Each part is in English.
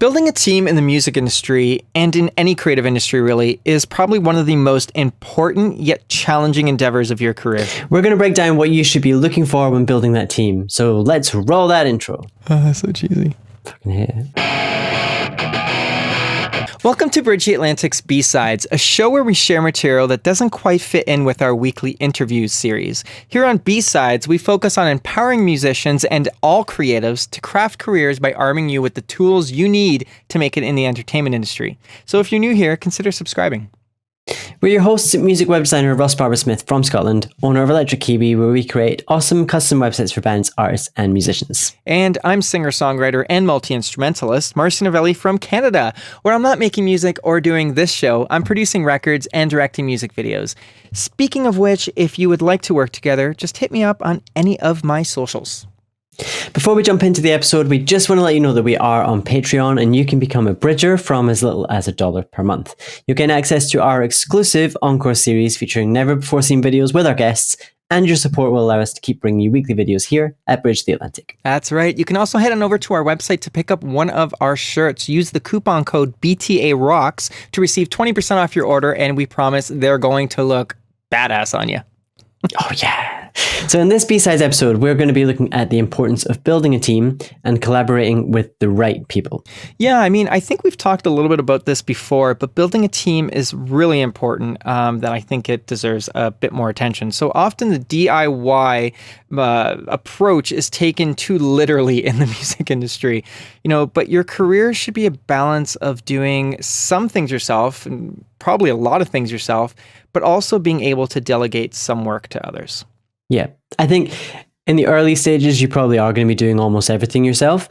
Building a team in the music industry, and in any creative industry really, is probably one of the most important yet challenging endeavors of your career. We're going to break down what you should be looking for when building that team. So let's roll that intro. Oh, that's so cheesy. Fucking hate it. Welcome to Bridge the Atlantic's B-Sides, a show where we share material that doesn't quite fit in with our weekly interviews series. Here on B-Sides, we focus on empowering musicians and all creatives to craft careers by arming you with the tools you need to make it in the entertainment industry. So if you're new here, consider subscribing. We're your hosts, music web designer Ross Barber-Smith from Scotland, owner of Electric Kiwi, where we create awesome custom websites for bands, artists, and musicians. And I'm singer-songwriter and multi-instrumentalist Marcio Novelli from Canada, where I'm not making music or doing this show. I'm producing records and directing music videos. Speaking of which, if you would like to work together, just hit me up on any of my socials. Before we jump into the episode, we just want to let you know that we are on Patreon and you can become a bridger from as little as $1 per month. You'll gain access to our exclusive Encore series featuring never-before-seen videos with our guests, and your support will allow us to keep bringing you weekly videos here at Bridge the Atlantic. That's right. You can also head on over to our website to pick up one of our shirts. Use the coupon code BTAROCKS to receive 20% off your order, and we promise they're going to look badass on you. Oh, yeah. So in this B-Sides episode, we're going to be looking at the importance of building a team and collaborating with the right people. Yeah, I mean, I think we've talked a little bit about this before, but building a team is really important, that I think it deserves a bit more attention. So often the DIY approach is taken too literally in the music industry, but your career should be a balance of doing some things yourself, and probably a lot of things yourself, but also being able to delegate some work to others. Yeah, I think in the early stages, you probably are going to be doing almost everything yourself,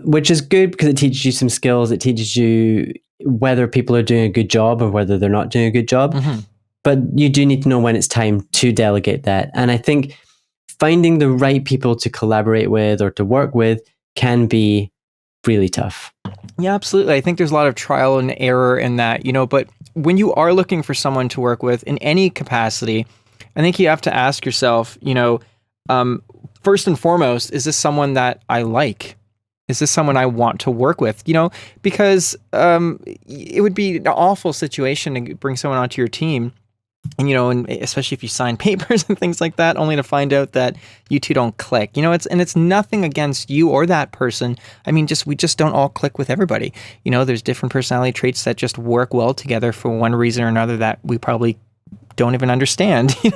which is good because it teaches you some skills. It teaches you whether people are doing a good job or whether they're not doing a good job. Mm-hmm. But you do need to know when it's time to delegate that. And I think finding the right people to collaborate with or to work with can be really tough. Yeah, absolutely. I think there's a lot of trial and error in that, but when you are looking for someone to work with in any capacity, I think you have to ask yourself, first and foremost, is this someone that I like? Is this someone I want to work with? Because it would be an awful situation to bring someone onto your team, and especially if you sign papers and things like that, only to find out that you two don't click. It's nothing against you or that person. I mean, we just don't all click with everybody. There's different personality traits that just work well together for one reason or another that we probably don't even understand, Yeah.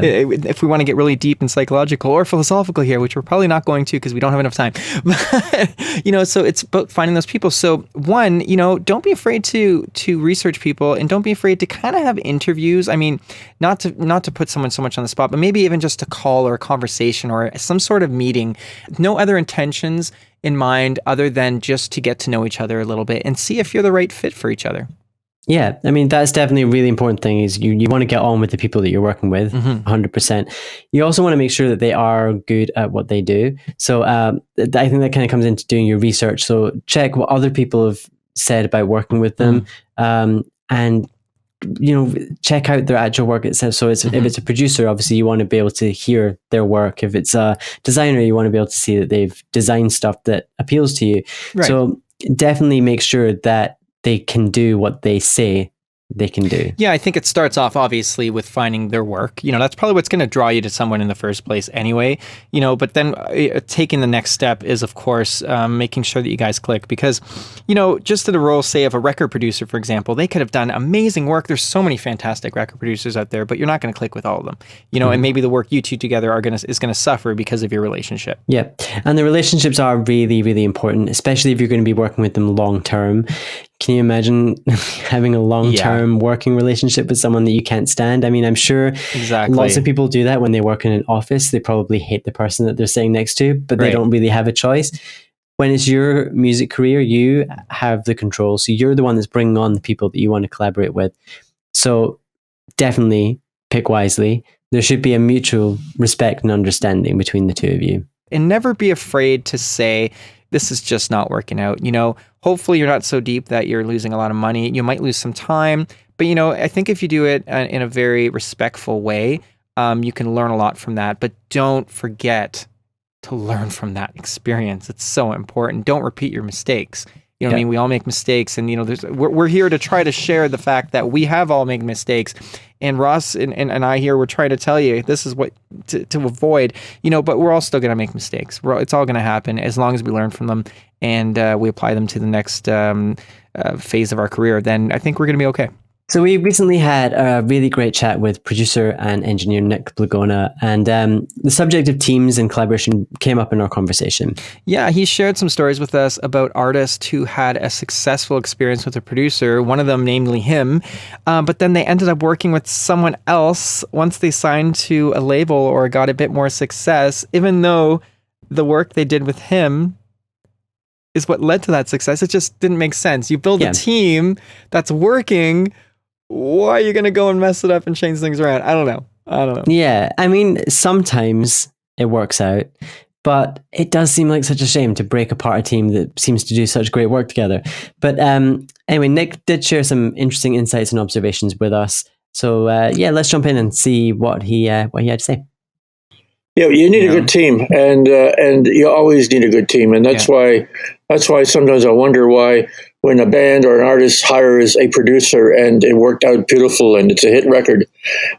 If we want to get really deep and psychological or philosophical here, which we're probably not going to because we don't have enough time. But, so it's about finding those people. So one, don't be afraid to research people, and don't be afraid to kind of have interviews. I mean, not to put someone so much on the spot, but maybe even just a call or a conversation or some sort of meeting. No other intentions in mind other than just to get to know each other a little bit and see if you're the right fit for each other. Yeah, I mean, that's definitely a really important thing is you want to get on with the people that you're working with, 100%. You also want to make sure that they are good at what they do. So I think that kind of comes into doing your research. So check what other people have said about working with them, and check out their actual work itself. So if it's a producer, obviously you want to be able to hear their work. If it's a designer, you want to be able to see that they've designed stuff that appeals to you. Right. So definitely make sure that they can do what they say they can do. Yeah, I think it starts off obviously with finding their work. That's probably what's going to draw you to someone in the first place anyway, but then taking the next step is, of course, making sure that you guys click, because, just to the role, say, of a record producer, for example, they could have done amazing work. There's so many fantastic record producers out there, but you're not going to click with all of them, and maybe the work you two together is going to suffer because of your relationship. Yeah. And the relationships are really, really important, especially if you're going to be working with them long term. Can you imagine having a long-term working relationship with someone that you can't stand? I mean, I'm sure lots of people do that when they work in an office. They probably hate the person that they're sitting next to, but they don't really have a choice. When it's your music career, you have the control. So you're the one that's bringing on the people that you want to collaborate with. So definitely pick wisely. There should be a mutual respect and understanding between the two of you. And never be afraid to say, this is just not working out. Hopefully you're not so deep that you're losing a lot of money. You might lose some time, but I think if you do it in a very respectful way, you can learn a lot from that. But don't forget to learn from that experience. It's so important. Don't repeat your mistakes. You know what I mean? We all make mistakes, and we're here to try to share the fact that we have all made mistakes. And Ross and I here, we're trying to tell you this is what to avoid. But we're all still going to make mistakes. It's all going to happen as long as we learn from them and we apply them to the next phase of our career. Then I think we're going to be okay. So we recently had a really great chat with producer and engineer Nick Blagona, and the subject of teams and collaboration came up in our conversation. Yeah, he shared some stories with us about artists who had a successful experience with a producer, one of them namely him, but then they ended up working with someone else once they signed to a label or got a bit more success, even though the work they did with him is what led to that success. It just didn't make sense. You build a team that's working. Why are you going to go and mess it up and change things around? I don't know. Yeah, I mean, sometimes it works out, but it does seem like such a shame to break apart a team that seems to do such great work together. But anyway, Nick did share some interesting insights and observations with us. So let's jump in and see what he had to say. Yeah, you need a good team, and you always need a good team, and that's why sometimes I wonder why when a band or an artist hires a producer and it worked out beautiful and it's a hit record,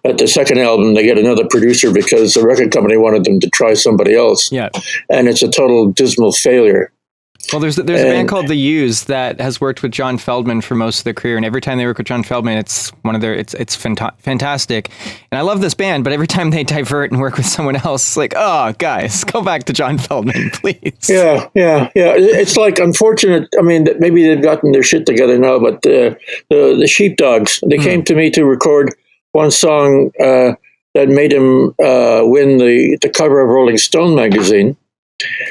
at the second album they get another producer because the record company wanted them to try somebody else, and it's a total dismal failure. Well, there's a band called The Used that has worked with John Feldman for most of their career, and every time they work with John Feldman, it's fantastic. And I love this band, but every time they divert and work with someone else, it's like, oh, guys, go back to John Feldman, please. Yeah. It's like unfortunate. I mean, maybe they've gotten their shit together now, but the Sheepdogs, they came to me to record one song that made him win the cover of Rolling Stone magazine.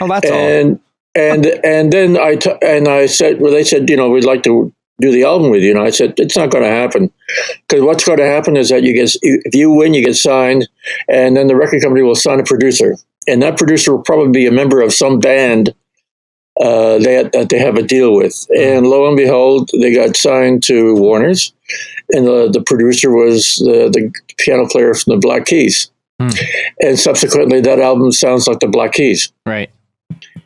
Oh, that's all. And then I said, well, they said, we'd like to do the album with you. And I said, it's not going to happen, because what's going to happen is that if you win, you get signed, and then the record company will sign a producer, and that producer will probably be a member of some band that they have a deal with. And lo and behold, they got signed to Warner's, and the producer was the piano player from the Black Keys. And subsequently, that album sounds like the Black Keys. Right.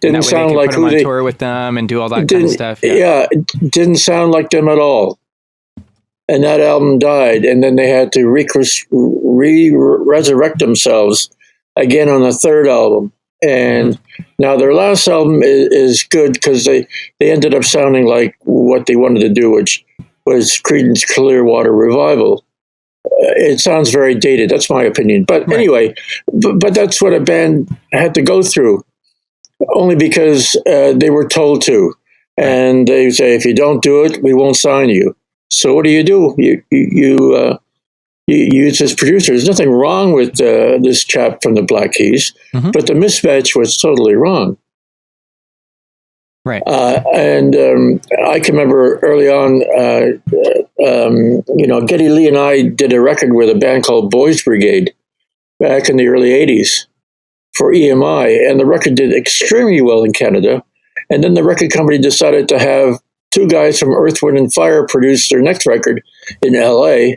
Didn't sound like who they tour with them and do all that kind of stuff. Yeah, it didn't sound like them at all. And that album died, and then they had to resurrect themselves again on the third album. And now their last album is good because they ended up sounding like what they wanted to do, which was Creedence Clearwater Revival. It sounds very dated. That's my opinion. But anyway, but that's what a band had to go through. Only because they were told to, and they say, if you don't do it, we won't sign you. So what do? You use this producer. There's nothing wrong with this chap from the Black Keys, but the mismatch was totally wrong. Right. And I can remember early on, Geddy Lee and I did a record with a band called Boys Brigade back in the early 80s. For EMI, and the record did extremely well in Canada. And then the record company decided to have two guys from Earth, Wind and Fire produce their next record in LA,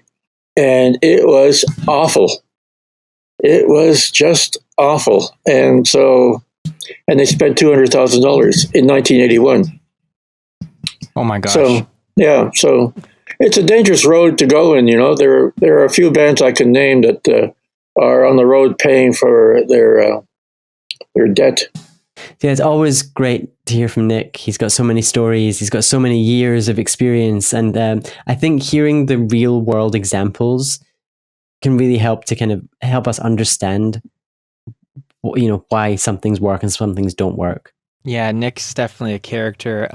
and it was awful. It was just awful. And they spent $200,000 in 1981. Oh my gosh. So it's a dangerous road to go in. There are a few bands I can name that are on the road paying for their debt. Yeah, it's always great to hear from Nick. He's got so many stories. He's got so many years of experience. And I think hearing the real world examples can really help to kind of help us understand, why some things work and some things don't work. Yeah, Nick's definitely a character.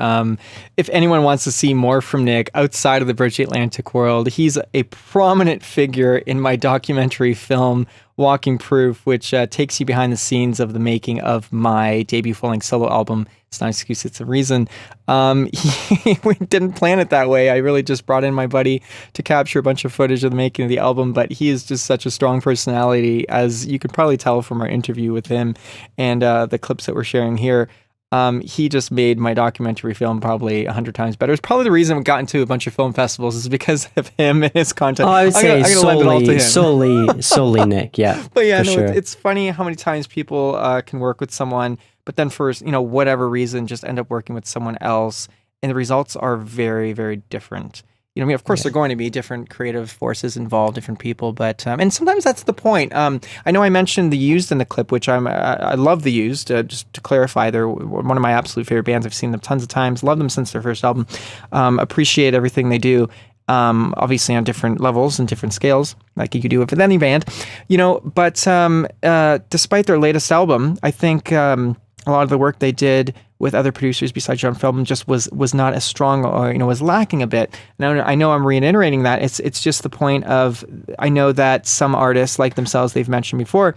If anyone wants to see more from Nick outside of the Bridge Atlantic world, he's a prominent figure in my documentary film, Walking Proof, which takes you behind the scenes of the making of my debut full-length solo album, It's Not an Excuse, It's a Reason. We didn't plan it that way. I really just brought in my buddy to capture a bunch of footage of the making of the album, but he is just such a strong personality, as you could probably tell from our interview with him and the clips that we're sharing here. He just made my documentary film probably 100 times better. It's probably the reason we got into a bunch of film festivals is because of him and his content. Oh, I would say solely Nick. Yeah, but yeah, sure. It's funny how many times people can work with someone, but then for whatever reason, just end up working with someone else, and the results are very, very different. You know, I mean, of course, there are going to be different creative forces involved, different people, but and sometimes that's the point. I know I mentioned the Used in the clip, which I love the Used. Just to clarify, they're one of my absolute favorite bands. I've seen them tons of times. Love them since their first album. Appreciate everything they do. Obviously on different levels and different scales, like you could do it with any band, you know. But despite their latest album, I think a lot of the work they did with other producers besides John Feldman just was not as strong, or was lacking a bit. Now I know I'm reiterating that. It's just the point of, I know that some artists like themselves, they've mentioned before,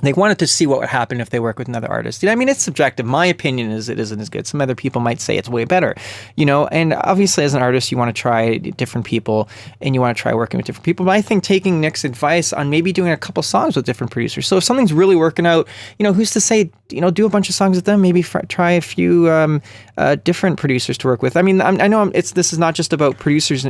they wanted to see what would happen if they work with another artist. You know, I mean, it's subjective. My opinion is it isn't as good. Some other people might say it's way better, and obviously as an artist, you want to try different people and you want to try working with different people. But I think taking Nick's advice on maybe doing a couple songs with different producers. So if something's really working out, who's to say, do a bunch of songs with them, maybe try a few different producers to work with. I mean, I know this is not just about producers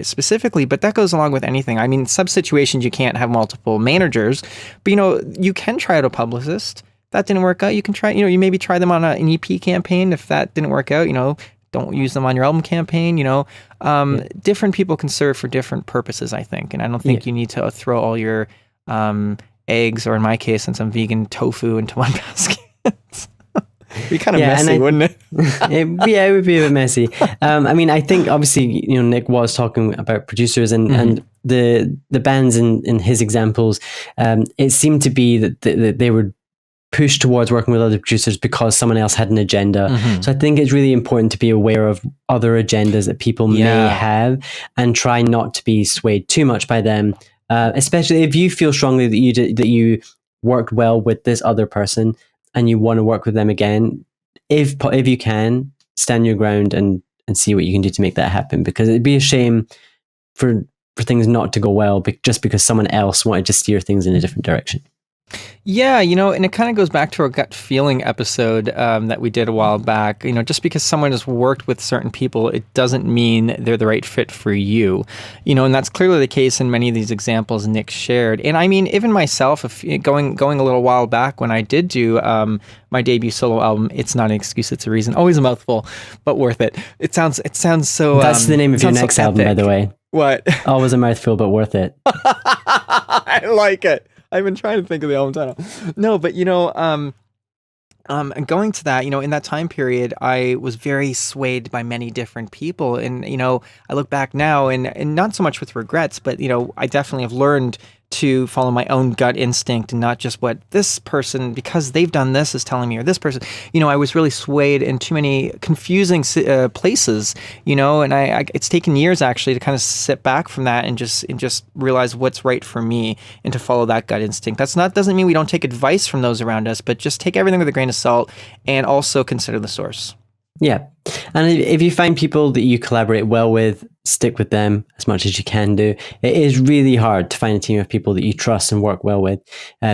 specifically, but that goes along with anything. I mean, some situations you can't have multiple managers, but you can try out a publicist. That didn't work out. You can try, you maybe try them on an EP campaign. If that didn't work out, don't use them on your album campaign. Different people can serve for different purposes, I think. And I don't think you need to throw all your eggs, or in my case, since I'm vegan, tofu into one basket. It'd be kind of messy, wouldn't it? It would be a bit messy. I mean, I think obviously, Nick was talking about producers and the bands in his examples. It seemed to be that they were pushed towards working with other producers because someone else had an agenda. So I think it's really important to be aware of other agendas that people may have and try not to be swayed too much by them. Especially if you feel strongly that you worked well with this other person and you want to work with them again, if you can, stand your ground and see what you can do to make that happen. Because it'd be a shame for things not to go well just because someone else wanted to steer things in a different direction. Yeah, and it kind of goes back to our gut feeling episode that we did a while back. Just because someone has worked with certain people, it doesn't mean they're the right fit for you. And that's clearly the case in many of these examples Nick shared. And I mean, even myself, going a little while back when I did do my debut solo album, It's Not an Excuse, It's a Reason. Always a mouthful, but worth it. It sounds so. That's the name of your next album, by the way. What? Always a mouthful, but worth it. I like it. I've been trying to think of the album title. No, but going to that, in that time period, I was very swayed by many different people, and I look back now, and not so much with regrets, but I definitely have learned to follow my own gut instinct and not just what this person, because they've done this, is telling me, or this person. I was really swayed in too many confusing places, and it's taken years actually to kind of sit back from that and just realize what's right for me and to follow that gut instinct. Doesn't mean we don't take advice from those around us, but just take everything with a grain of salt and also consider the source. Yeah. And if you find people that you collaborate well with, stick with them as much as you can do. It is really hard to find a team of people that you trust and work well with.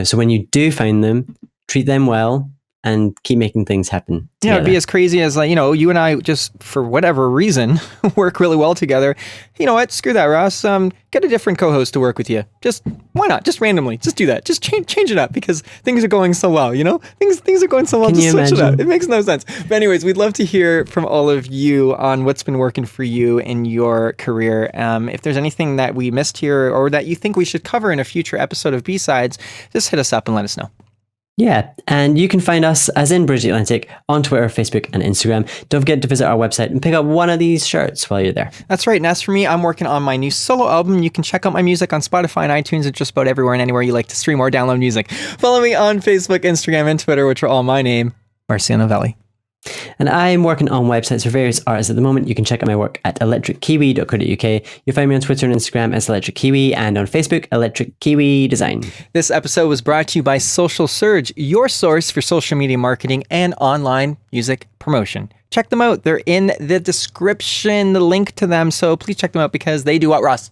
So when you do find them, treat them well and keep making things happen together. Yeah, it'd be as crazy as you and I just, for whatever reason, work really well together. You know what? Screw that, Ross. Get a different co-host to work with you. Just, why not? Just randomly. Just do that. Just change it up because things are going so well, Things are going so well. Can just you switch imagine? it up. It makes no sense. But anyways, we'd love to hear from all of you on what's been working for you in your career. If there's anything that we missed here or that you think we should cover in a future episode of B-Sides, just hit us up and let us know. Yeah, and you can find us, as in Bridge Atlantic, on Twitter, Facebook, and Instagram. Don't forget to visit our website and pick up one of these shirts while you're there. That's right. And as for me, I'm working on my new solo album. You can check out my music on Spotify and iTunes and just about everywhere and anywhere you like to stream or download music. Follow me on Facebook, Instagram, and Twitter, which are all my name, Marcio Novelli. And I'm working on websites for various artists at the moment. You can check out my work at electrickiwi.co.uk. You'll find me on Twitter and Instagram as Electric Kiwi, and on Facebook, Electric Kiwi Design. This episode was brought to you by Social Surge, your source for social media marketing and online music promotion. Check them out. They're in the description, the link to them. So please check them out because they do what, Ross?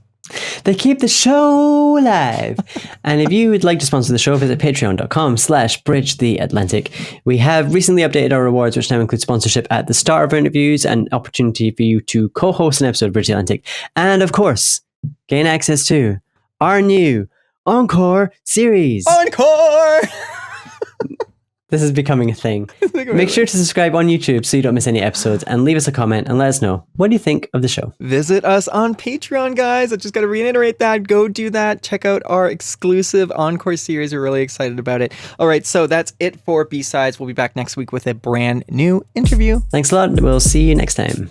They keep the show alive. And if you would like to sponsor the show, visit patreon.com/bridgetheatlantic. We have recently updated our rewards, which now include sponsorship at the start of our interviews and opportunity for you to co-host an episode of Bridge the Atlantic. And of course, gain access to our new Encore series. Encore! This is becoming a thing. Make sure to subscribe on YouTube so you don't miss any episodes, and leave us a comment and let us know, what do you think of the show? Visit us on Patreon, guys. I just got to reiterate that. Go do that. Check out our exclusive Encore series. We're really excited about it. All right, so that's it for B-Sides. We'll be back next week with a brand new interview. Thanks a lot. We'll see you next time.